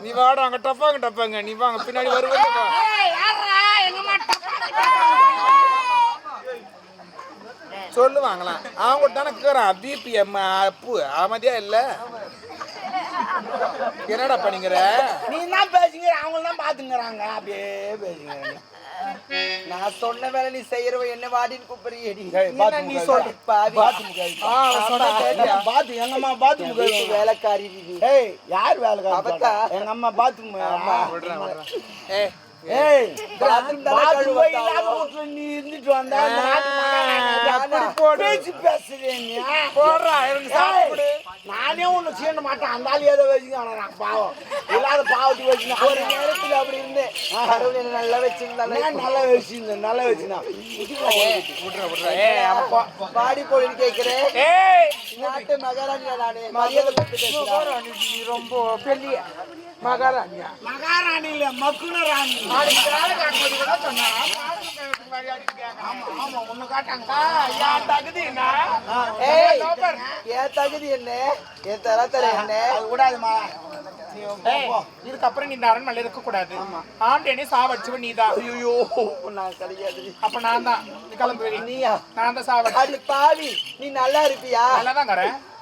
நீ வாடா அங்க டப்பாங்க நீ வாங்க பின்னாடி வருவா. சொல்லுவாங்களாம் அவங்க தானே கேக்குறான் பிபிஎம் அப்பு ஆமதியா இல்ல என்னடா பண்ணிக்கிற நீ தான் பேசுங்கிற அவங்க தான் பாத்துங்கிறாங்க அப்படியே பேசுங்க. நான் சொன்ன வேலை நீ செய்யறவ என்ன வாடின்னு கூப்பிடுறீடி நீ சொல்லு எங்கம்மா பாத்ரூம் வேலைக்காரி ஏய் யார் வேலைக்காரி எங்க அம்மா பாத்ரூம் ஏய் பாத்ரூம் இல்லாத வீட்டுல நீ இருந்துட்டு வந்தா பேசி பேசுறேன் நானே ஒண்ணு செய்ய மாட்டேன் அந்த ஆள் ஏதோ வச்சுங்க நான் பாவம் இல்லாத பாவத்துக்கு வச்சுனா ஒரு நேரத்துல அப்படி இருந்தேன் கடவுள் என்ன நல்லா வச்சிருந்தாலும் நல்லா வச்சுனா பாடி போயின்னு கேட்கிறேன் நாட்டு மகாராணியா நானே மரியாதை கொடுத்து ரொம்ப பெரிய மகாராணியா மகாராணி இல்ல மக்குன ராணி தகுதி என்ன என் தகுதி என்ன என் தரத்தர என்ன அது கூடாதுமா இதுக்கப்புறம் நீ இந்த அரண்மனையில இருக்க கூடாது ஆண்டேனே சாவடிச்சவன் நீதான் ஐயோ நான் கிடையாது அப்ப நான் தான் கிளம்பு நீயா நான் தான் சாவடி அது பாவி நீ நல்லா இருப்பியா நல்லாதான்